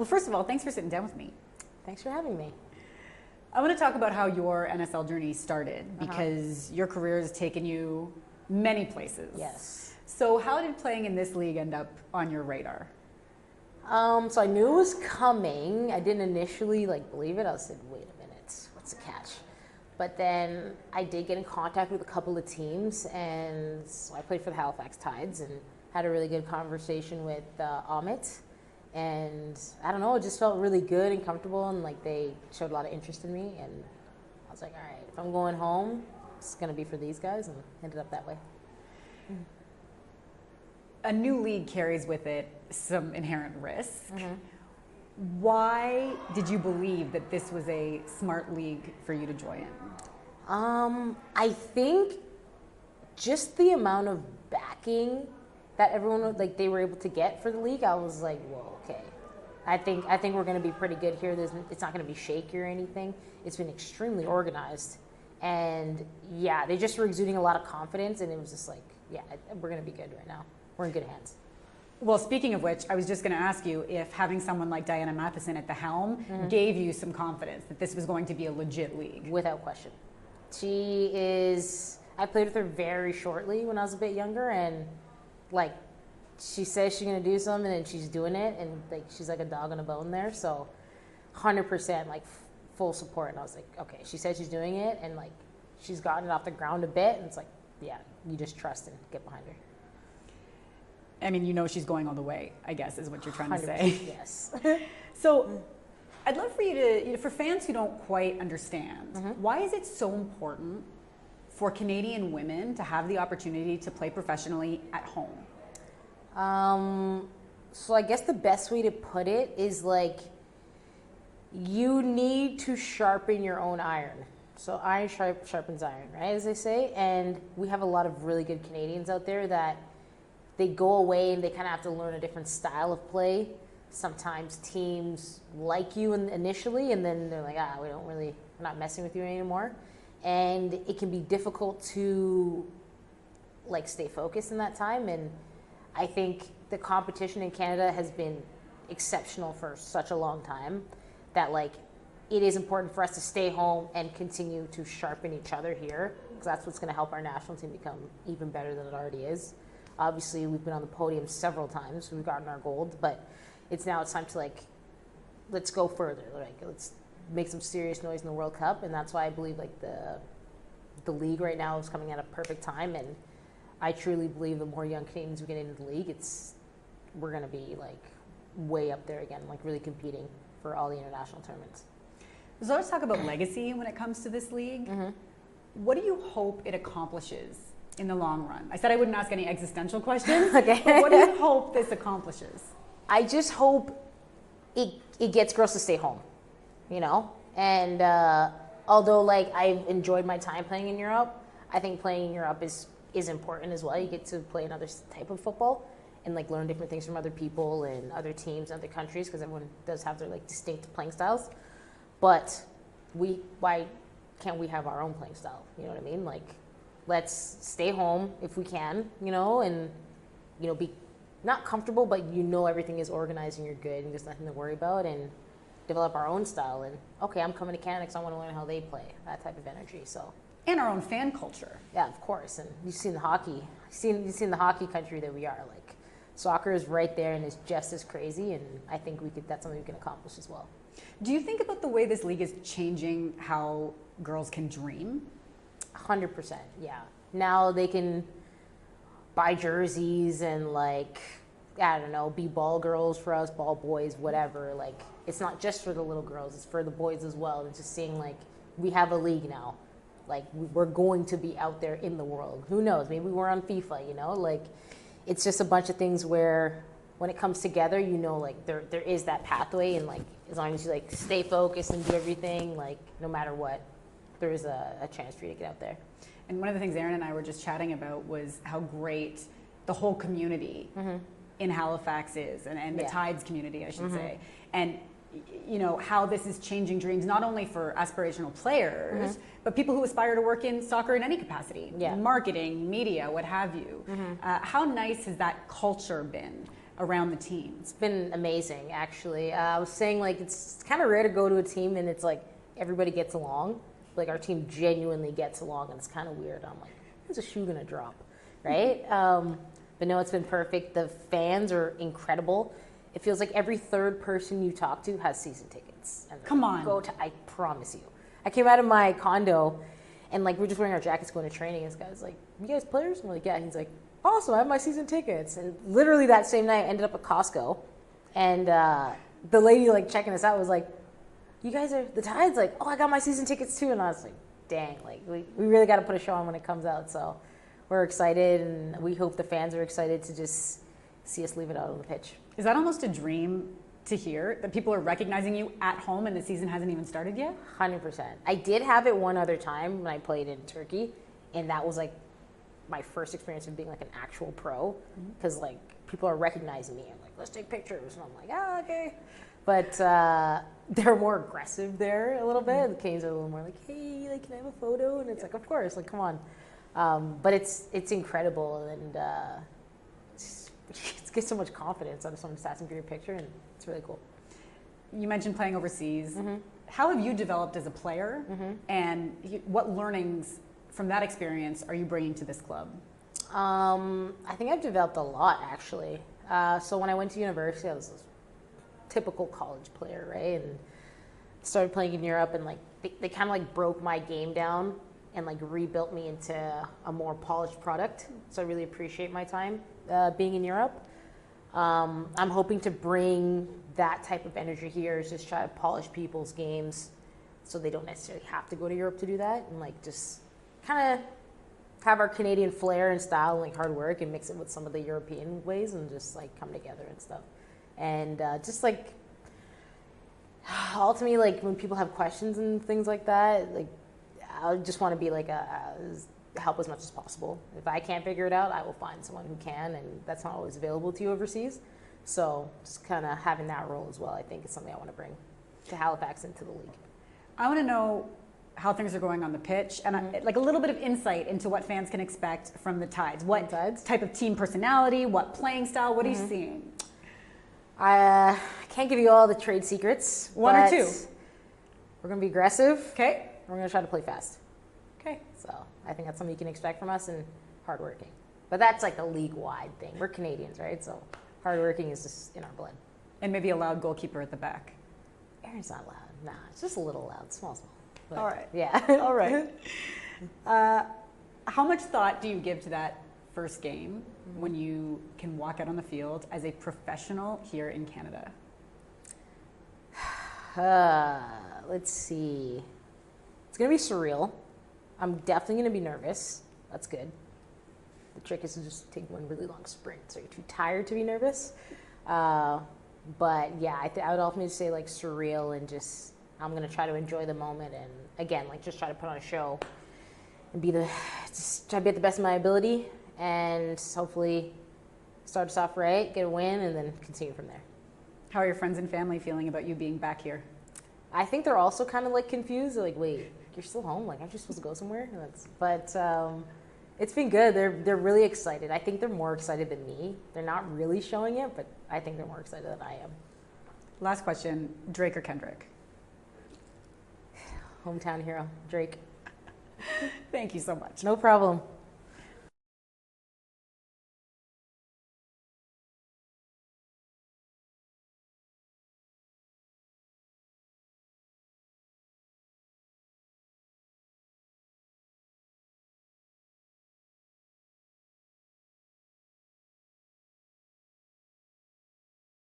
Well, first of all, thanks for sitting down with me. Thanks for having me. I want to talk about how your NSL journey started because your career has taken you many places. Yes. So how did playing in this league end up on your radar? So I knew it was coming. I didn't initially believe it. I said, wait a minute, what's the catch? But then I did get in contact with a couple of teams, and so I played for the Halifax Tides and had a really good conversation with Amit. And I don't know, it just felt really good and comfortable, and they showed a lot of interest in me. And I was like, all right, if I'm going home, it's going to be for these guys, and ended up that way. A new league carries with it some inherent risk. Why did you believe that this was a smart league for you to join? I think just the amount of backing that everyone they were able to get for the league, I was like, whoa, okay. I think we're going to be pretty good here. It's not going to be shaky or anything. It's been extremely organized, and yeah, they just were exuding a lot of confidence, and it was just we're going to be good right now. We're in good hands. Well, speaking of which, I was just going to ask you if having someone like Diana Matheson at the helm gave you some confidence that this was going to be a legit league. Without question. She is, I played with her very shortly when I was a bit younger, and she says she's going to do something and she's doing it, and she's like a dog on a bone there. So 100% full support. And I was like, okay, she said she's doing it, and she's gotten it off the ground a bit, and it's yeah, you just trust and get behind her. I mean, she's going all the way, I guess, is what you're trying to say. Yes. So I'd love for you to, for fans who don't quite understand, why is it so important for Canadian women to have the opportunity to play professionally at home? So I guess the best way to put it is you need to sharpen your own iron. So iron sharpens iron, right, as they say. And we have a lot of really good Canadians out there that they go away and they kind of have to learn a different style of play. Sometimes teams like you initially, and then they're like, we're not messing with you anymore. And it can be difficult to stay focused in that time. And I think the competition in Canada has been exceptional for such a long time that it is important for us to stay home and continue to sharpen each other here, because that's what's going to help our national team become even better than it already is. Obviously, we've been on the podium several times. We've gotten our gold, but it's time to let's go further. Let's make some serious noise in the World Cup, and that's why I believe the league right now is coming at a perfect time. And I truly believe the more young Canadians we get into the league, we're going to be way up there again, really competing for all the international tournaments. So let's talk about legacy when it comes to this league. What do you hope it accomplishes in the long run? I said I wouldn't ask any existential questions, okay. But what do you hope this accomplishes? I just hope it gets girls to stay home, And although I've enjoyed my time playing in Europe, I think playing in Europe is important as well. You get to play another type of football and learn different things from other people and other teams, other countries, because everyone does have their distinct playing styles. But why can't we have our own playing style? You know what I mean? Let's stay home if we can, and be not comfortable, but everything is organized and you're good and there's nothing to worry about, and develop our own style. And okay, I'm coming to Canada because I want to learn how they play, that type of energy. So. And our own fan culture. Yeah, of course. And you've seen the hockey. You've seen the hockey country that we are. Soccer is right there and is just as crazy, and I think that's something we can accomplish as well. Do you think about the way this league is changing how girls can dream? 100%, yeah. Now they can buy jerseys and I don't know, be ball girls for us, ball boys, whatever. It's not just for the little girls, it's for the boys as well. It's just seeing we have a league now. We're going to be out there in the world. Who knows? Maybe we're on FIFA, it's just a bunch of things where when it comes together, there is that pathway, and as long as you stay focused and do everything, no matter what, there is a chance for you to get out there. And one of the things Aaron and I were just chatting about was how great the whole community in Halifax is, and the Tides community, I should say. And how this is changing dreams, not only for aspirational players, but people who aspire to work in soccer in any capacity, marketing, media, what have you. How nice has that culture been around the team? It's been amazing, actually. I was saying, like, it's kind of rare to go to a team and it's like everybody gets along. Like, our team genuinely gets along, and it's kind of weird. I'm like, when's a shoe gonna drop, right? But no, it's been perfect. The fans are incredible. It feels like every third person you talk to has season tickets. And Come on. I promise you. I came out of my condo, and like we're just wearing our jackets going to training. And this guy's like, "You guys players?" I'm like, "Yeah." He's like, "Awesome, I have my season tickets." And literally that same night, I ended up at Costco, and the lady like checking us out was like, "You guys are the Tides?" Like, "Oh, I got my season tickets too." And I was like, "Dang, like we really got to put a show on when it comes out." So we're excited, and we hope the fans are excited to just see us leave it out on the pitch. Is that almost a dream to hear, that people are recognizing you at home and the season hasn't even started yet? 100%. I did have it one other time when I played in Turkey, and that was like my first experience of being like an actual pro, because like people are recognizing me. I'm like, let's take pictures, and I'm like, ah, okay. But they're more aggressive there a little bit. The Canes are a little more like, hey, like, can I have a photo? And it's like, of course, like, come on. But it's incredible, and it gives so much confidence. I just want to ask them for your picture, and it's really cool. You mentioned playing overseas. How have you developed as a player, and what learnings from that experience are you bringing to this club? I think I've developed a lot, actually. So when I went to university, I was a typical college player, right? And started playing in Europe, and like they kind of like broke my game down and like rebuilt me into a more polished product. So I really appreciate my time being in Europe. I'm hoping to bring that type of energy here, is just try to polish people's games so they don't necessarily have to go to Europe to do that, and like just kind of have our Canadian flair and style and like hard work and mix it with some of the European ways and just like come together and stuff. And just like ultimately, like when people have questions and things like that, like I just want to be like help as much as possible. If I can't figure it out, I will find someone who can, and that's not always available to you overseas. So just kind of having that role as well, I think, is something I want to bring to Halifax and to the league. I want to know how things are going on the pitch, and like a little bit of insight into what fans can expect from the Tides. What type of team personality, what playing style, what are you seeing? I can't give you all the trade secrets. One or two. We're going to be aggressive. Okay. We're going to try to play fast. Okay. So I think that's something you can expect from us, and hardworking. But that's like a league-wide thing. We're Canadians, right? So hardworking is just in our blood. And maybe a loud goalkeeper at the back. Aaron's not loud. Nah, it's just a little loud. Small. But, all right. Yeah. All right. How much thought do you give to that first game when you can walk out on the field as a professional here in Canada? Let's see. It's going to be surreal. I'm definitely going to be nervous. That's good. The trick is to just take one really long sprint, so you're too tired to be nervous. But yeah, I would ultimately say like surreal, and just I'm going to try to enjoy the moment, and again, like just try to put on a show and just try to be at the best of my ability, and hopefully start us off right, get a win, and then continue from there. How are your friends and family feeling about you being back here? I think they're also kind of like confused. They're like, wait, you're still home? Like, aren't you supposed to go somewhere? But it's been good. They're really excited. I think they're more excited than me. They're not really showing it, but I think they're more excited than I am. Last question, Drake or Kendrick? Hometown hero, Drake. Thank you so much. No problem.